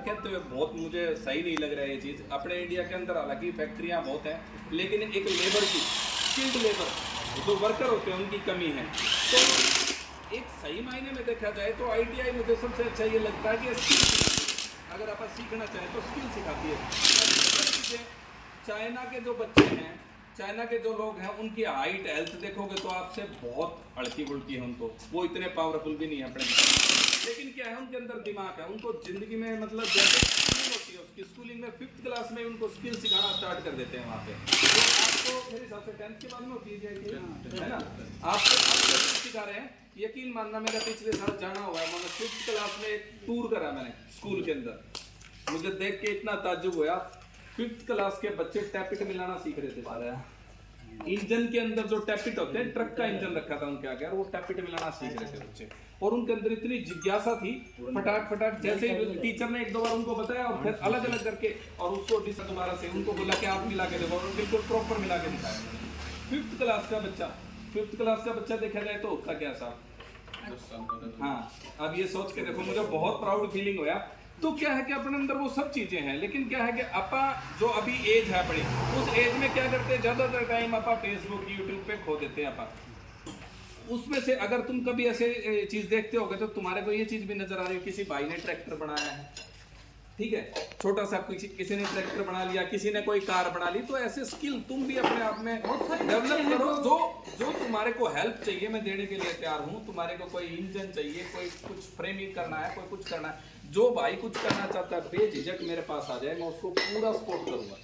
कहते हुए बहुत मुझे सही नहीं लग रहा है ये चीज़। अपने इंडिया के अंदर हालांकि फैक्ट्रियाँ बहुत हैं, लेकिन एक लेबर की, स्किल्ड लेबर जो वर्कर होते हैं उनकी कमी है। तो एक सही मायने में देखा जाए तो ITI मुझे सबसे अच्छा ये लगता है कि स्किल, अगर आप सीखना चाहें तो स्किल सिखाती है। चाइना के जो बच्चे हैं, चाइना के जो लोग हैं, उनकी हाइट हेल्थ देखोगे तो आपसे बहुत अड़ती बुड़ती है उनको, वो इतने पावरफुल भी नहीं है अपने, लेकिन क्या है उनके अंदर दिमाग है। उनको जिंदगी में मतलब जैसे स्कूलिंग होती है, उसकी स्कूलिंग में 5th क्लास में उनको स्किल सिखाना स्टार्ट कर देते हैं वहाँ पे। तो आपको मेरे हिसाब से 10th के बाद में होती है ना, आपको सिखा रहे हैं। यकीन मानना, मेरा पिछले साल जाना हुआ है, मतलब 5th क्लास में एक टूर करा मैंने स्कूल के अंदर, मुझे देख के इतना ताज्जुब हुआ। 5th क्लास के बच्चे टैपिट मिलाना सीख रहे थे। इंजन के अंदर जो टैपिट होते हैं, ट्रक का इंजन रखा था उनके आगे, वो टैपिट मिलाना सीख रहे थे बच्चे, और उनके अंदर इतनी जिज्ञासा थी। फटाक फटाक जैसे ही टीचर ने 1-2 बार उनको बताया और फिर अलग अलग करके, और उसको दोबारा से उनको बोला कि आप मिला के देखो, और बिल्कुल प्रॉपर मिला के दिखाया। 5th क्लास का बच्चा, 5th क्लास का बच्चा देखा जाए तो होता क्या साहब। हाँ, अब ये सोच के देखो, मुझे बहुत प्राउड फीलिंग हुआ। तो क्या है कि अपने अंदर वो सब चीजें हैं, लेकिन क्या है कि अपा जो अभी एज है अपनी, उस एज में क्या करते हैं, ज्यादातर टाइम अपा फेसबुक यूट्यूब पे खो देते हैं अपा। उसमें से अगर तुम कभी ऐसे चीज देखते होगे तो तुम्हारे को ये चीज भी नजर आ रही है, किसी भाई ने ट्रैक्टर बनाया है, ठीक है, छोटा सा किसी ने ट्रैक्टर बना लिया, किसी ने कोई कार बना ली। तो ऐसे स्किल तुम भी अपने आप में डेवलप करो, जो तुम्हारे को हेल्प चाहिए मैं देने के लिए तैयार हूँ। तुम्हारे को कोई इंजन चाहिए, कोई कुछ फ्रेमिंग करना है, कोई कुछ करना है, जो भाई कुछ करना चाहता है बेझिझक मेरे पास आ जाए, मैं उसको पूरा सपोर्ट करूंगा।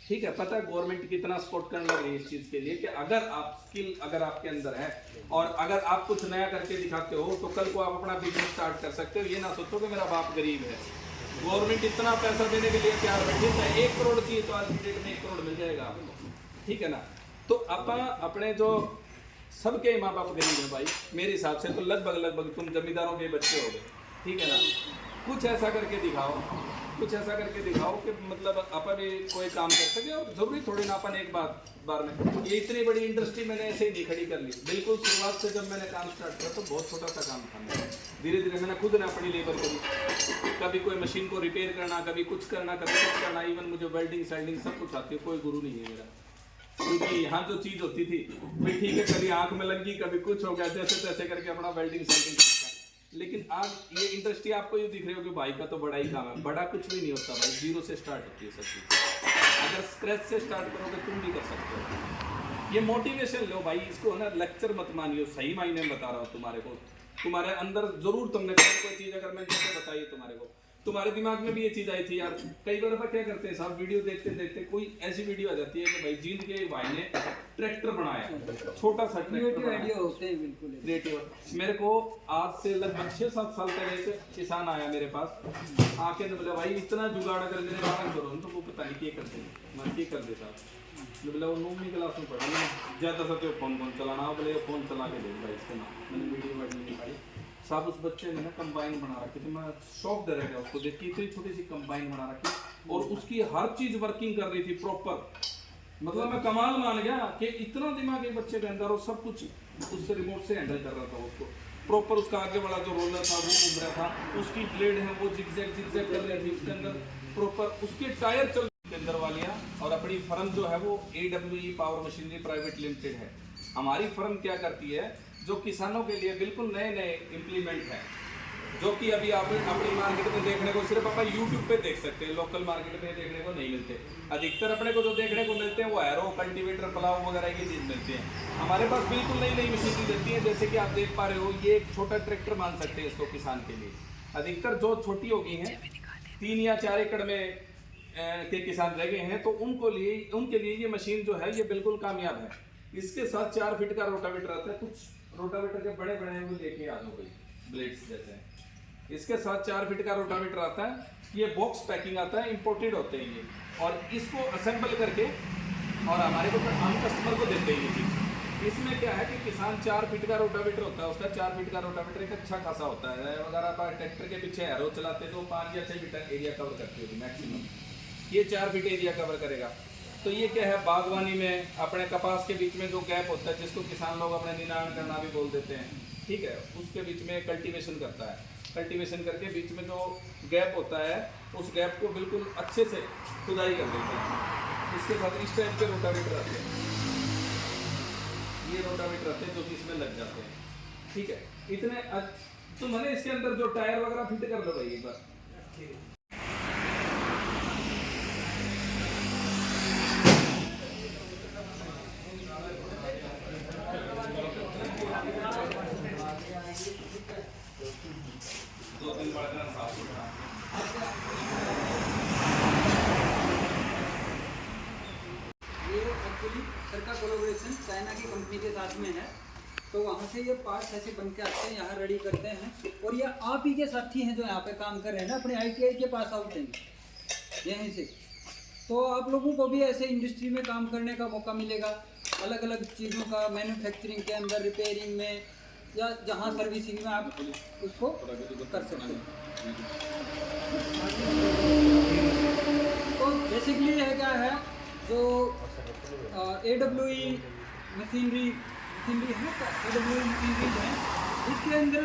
ठीक है, पता है गवर्नमेंट कितना सपोर्ट करने लग रही है इस चीज के लिए, कि अगर आप स्किल अगर आपके अंदर है और अगर आप कुछ नया करके दिखाते हो तो कल को आप अपना बिजनेस स्टार्ट कर सकते हो। ये ना सोचो कि मेरा बाप गरीब है, गवर्नमेंट इतना पैसा देने के लिए तैयार बैठी है। 1 करोड़ चाहिए तो आज की डेट में 1 करोड़ मिल जाएगा आपको, ठीक है ना। तो अपने जो सबके माँ बाप गरीब है भाई, मेरे हिसाब से तो लगभग तुम जमींदारों के बच्चे हो गए, ठीक है ना। कुछ ऐसा करके दिखाओ, कुछ ऐसा करके दिखाओ कि मतलब अपन भी कोई काम कर सके। और जरूरी थोड़ी ना अपन एक बार में ये इतनी बड़ी इंडस्ट्री मैंने ऐसे ही नहीं खड़ी कर ली। बिल्कुल शुरुआत से जब मैंने काम स्टार्ट किया तो बहुत छोटा सा काम था मेरा, धीरे धीरे मैंने खुद ने अपनी लेबर करी, कभी कोई मशीन को रिपेयर करना, कभी कुछ करना, कभी कुछ करना। इवन मुझे वेल्डिंग साइल्डिंग सब कुछ आती है, कोई गुरु नहीं है मेरा, क्योंकि यहाँ जो चीज़ होती थी भाई ठीक है, कभी आँख में लग गई, कभी कुछ हो गया, जैसे तैसे करके अपना वेल्डिंग साइल्डिंग। लेकिन आज ये इंडस्ट्री आपको ये दिख रही हो कि भाई का तो बड़ा ही काम है, बड़ा कुछ भी नहीं होता भाई, 0 से स्टार्ट होती है सब चीज़। अगर स्क्रैच से स्टार्ट करोगे तुम भी कर सकते हो। ये मोटिवेशन लो भाई, इसको ना लेक्चर मत मानियो, सही मायने में बता रहा हूँ तुम्हारे को। तुम्हारे अंदर जरूर तुमने कोई चीज़ अगर मैंने जैसे बताई तुम्हारे को, तुम्हारे दिमाग में भी ये चीज़ आई थी यार। कई बार अपन क्या करते हैं साहब, वीडियो देखते देखते कोई ऐसी वीडियो आ जाती है कि भाई जींद के भाई ने ट्रैक्टर बनाया, छोटा सा ट्रैक्टर बनाया, होते हैं बिल्कुल क्रिएटिव। मेरे को आज से लगभग 6-7 साल पहले एक किसान आया मेरे पास, आके ने बोला भाई इतना जुगाड़ अगर मेरे बारे करो तो वो पता नहीं क्या करते, मैं क्या कर देता। बोला वो 9वीं क्लास में पढ़ा, ज़्यादा सा तो फोन चलाना, बोले फोन चला के दे भाई इसके नाम। मैंने वीडियो दिखाई साहब, उस बच्चे ने ना कंबाइन बना रखी थी, मैं शौक दे रहा था उसको देख के, इतनी छोटी सी कंबाइन बना रखी और उसकी हर चीज़ वर्किंग कर रही थी प्रॉपर। मतलब मैं कमाल मान गया कि इतना दिमाग एक बच्चे के अंदर, और सब कुछ उससे रिमोट से हैंडल कर रहा था उसको प्रॉपर। उसका आगे वाला जो रोलर था वो घूम रहा था, उसकी ब्लेड है वो जिगजैग कर रही थी उसके अंदर प्रॉपर, उसके टायर चल के अंदर वालियाँ। और अपनी फर्म जो है वो AWE power machinery private limited है। हमारी फर्म क्या करती है, जो किसानों के लिए बिल्कुल नए इम्प्लीमेंट है, जो कि अभी आप अपनी मार्केट में देखने को सिर्फ अपन यूट्यूब पे देख सकते हैं, लोकल मार्केट में देखने को नहीं मिलते। अधिकतर अपने को जो देखने को मिलते हैं वो एरो, कल्टीवेटर, प्लाव वगैरह की चीज़ मिलती है। हमारे पास बिल्कुल नई मशीनरी रहती है, जैसे कि आप देख पा रहे हो, ये एक छोटा ट्रैक्टर मान सकते हैं इसको किसान के लिए। अधिकतर जो छोटी होगी हैं 3 या 4 एकड़ में के किसान रह गए हैं, तो उनके लिए ये मशीन जो है ये बिल्कुल कामयाब है। इसके साथ 4 फीट का रोटावेटर आता है, कुछ रोटावेटर के बड़े हैं वो लेके आ जाओ भाई, ब्लेड्स जैसे हैं। इसके साथ 4 फीट का रोटावेटर आता है, ये बॉक्स पैकिंग आता है, इंपोर्टेड होते हैं ये, और इसको असेंबल करके और हमारे को हम कस्टमर को देते हैं ये चीज़। इसमें क्या है कि किसान 4 फीट का रोटावेटर होता है, उसका 4 फीट का रोटावेटर एक अच्छा खासा होता है। अगर आप ट्रैक्टर के पीछे एरो चलाते तो 5 या 6 फीट एरिया कवर करती होगी मैक्सिमम, ये 4 फीट एरिया कवर करेगा। तो ये क्या है, बागवानी में अपने कपास के बीच में जो गैप होता है, जिसको किसान लोग अपने निनाण करना भी बोल देते हैं, ठीक है, उसके बीच में कल्टीवेशन करता है। कल्टीवेशन करके बीच में जो गैप होता है उस गैप को बिल्कुल अच्छे से खुदाई कर देते हैं। इसके साथ इस टाइप के रोटावेटर आते हैं, ये रोटावेटर आते हैं जो कि इसमें लग जाते हैं। ठीक है, इतने तो मैंने इसके अंदर जो टायर वगैरह फिट कर दो भाई एक बार। दो दिन बढ़कर साफ होगा। ये एक्चुअली सर का कोलैबोरेशन चाइना की कंपनी के साथ में है, तो वहाँ से ये पार्ट्स ऐसे बन के आते हैं, यहाँ रेडी करते हैं। और ये आप ही के साथी हैं जो यहाँ पे काम कर रहे हैं ना, अपने ITI के पास आउट हैं यहीं से। तो आप लोगों को भी ऐसे इंडस्ट्री में काम करने का मौका मिलेगा, अलग अलग चीज़ों का मैन्युफैक्चरिंग के अंदर, रिपेयरिंग में या जहाँ सर्विसिंग में आप उसको कर सकते हैं। तो बेसिकली है क्या है, जो AWE मशीनरी है ना, AWE मशीनरीज हैं, इसके अंदर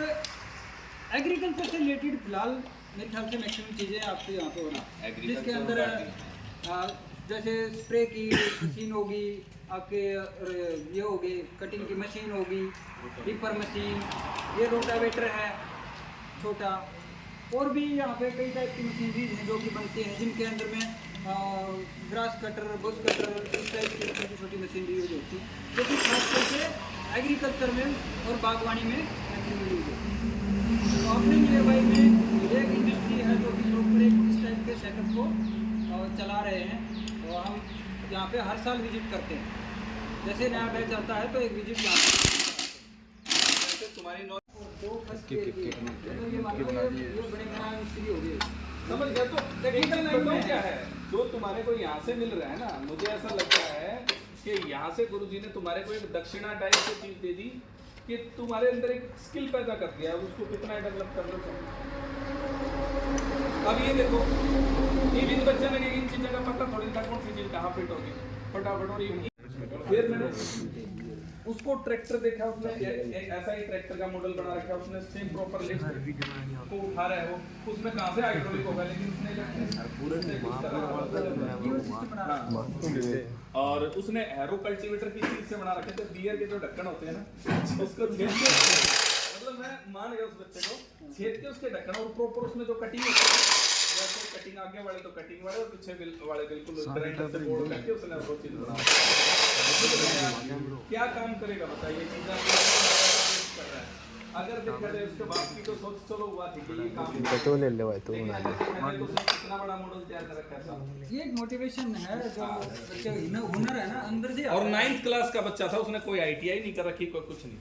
एग्रीकल्चर से रिलेटेड फिलहाल मेरे ख्याल से मैक्सिमम चीज़ें आपके यहाँ पे होना, जिसके अंदर जैसे स्प्रे की मशीन होगी, आपके ये होगी कटिंग की मशीन होगी, रीपर मशीन, ये रोटावेटर है छोटा, और भी यहाँ पे कई टाइप की मशीनरीज हैं जो कि बनती हैं, जिनके अंदर में ग्रास कटर, बुश कटर, इस टाइप की छोटी छोटी मशीनरी यूज होती है, जो कि खासतौर से एग्रीकल्चर में और बागवानी में मैक्सिमम यूज होती है। तो अपने नियर में एक इंडस्ट्री है जो कि प्रॉपर एक इस टाइप के सेटअप को चला रहे हैं, और हम यहाँ पे हर साल विजिट करते हैं। जैसे नया बैच आता है तो एक विजिट यहाँ पे तुम्हारी दो फर्स्ट ईयर की, तो ये मान लो ये बड़े बड़ा मिस्त्री हो गए, समझ गया। तो टेक्निकल लाइन क्या है जो तुम्हारे को यहाँ से मिल रहा है ना, मुझे ऐसा लगता है कि यहाँ से गुरुजी ने तुम्हारे को एक दक्षिणा टाइप की चीज दे दी कि तुम्हारे अंदर एक स्किल पैदा कर दिया, उसको कितना डेवलप करना चाहिए। अब ये देखो, ये भी बच्चे ने इन चीजों का पता थोड़ी था कौन सी चीज कहाँ फिट होगी, फटाफट। और ये फिर मैंने उसको ट्रैक्टर देखा, उसने एक ऐसा ही ट्रैक्टर का मॉडल बना रखा है, उसने सेम प्रॉपर लिफ्ट को उठा रहा है, वो उसमें कहाँ से हाइड्रोलिक होगा, लेकिन उसने और उसने एरो कल्टीवेटर की चीज से बना रखे थे, बियर के जो ढक्कन होते हैं ना, उसको छेद के, मतलब मैं मान गया उस बच्चे को, छेद के उसके ढक्कन, और प्रॉपर उसमें जो कटिंग होती है, जैसे कटिंग आगे वाले तो कटिंग वाले और पीछे वाले बिल्कुल ग्राइंडर से बोर्ड करके उसने वो चीज बना। क्या काम करेगा बताइए, चीज़ कर रहा है। अगर देखा जाए उसके बाद की तो सोच चलो हुआ थी कि ये काम तो ले ले भाई, तो कितना बड़ा मॉडल तैयार कर रखा है। ये एक मोटिवेशन है जो बच्चे हुनर है ना अंदर से। और 9th क्लास का बच्चा था, उसने कोई ITI नहीं कर रखी, कोई कुछ नहीं।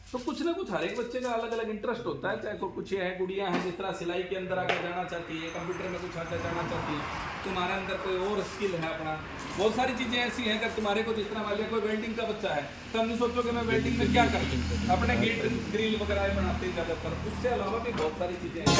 तो कुछ ना कुछ हर एक बच्चे का अलग अलग इंटरेस्ट होता है, चाहे कुछ ये है गुड़िया है जिस तरह सिलाई के अंदर आगे जाना चाहती है, कंप्यूटर में कुछ आगे जाना चाहती है, तुम्हारे अंदर कोई और स्किल है अपना, बहुत सारी चीज़ें ऐसी हैं। अगर तुम्हारे को जिस तरह मान लिया कोई वेल्डिंग का बच्चा है, तो हम नहीं सोचो कि मैं वेल्डिंग में क्या करूँ, अपने गेट ग्रिल वगैरह बनाते हैं ज़्यादातर, उससे अलावा भी बहुत सारी चीज़ें हैं।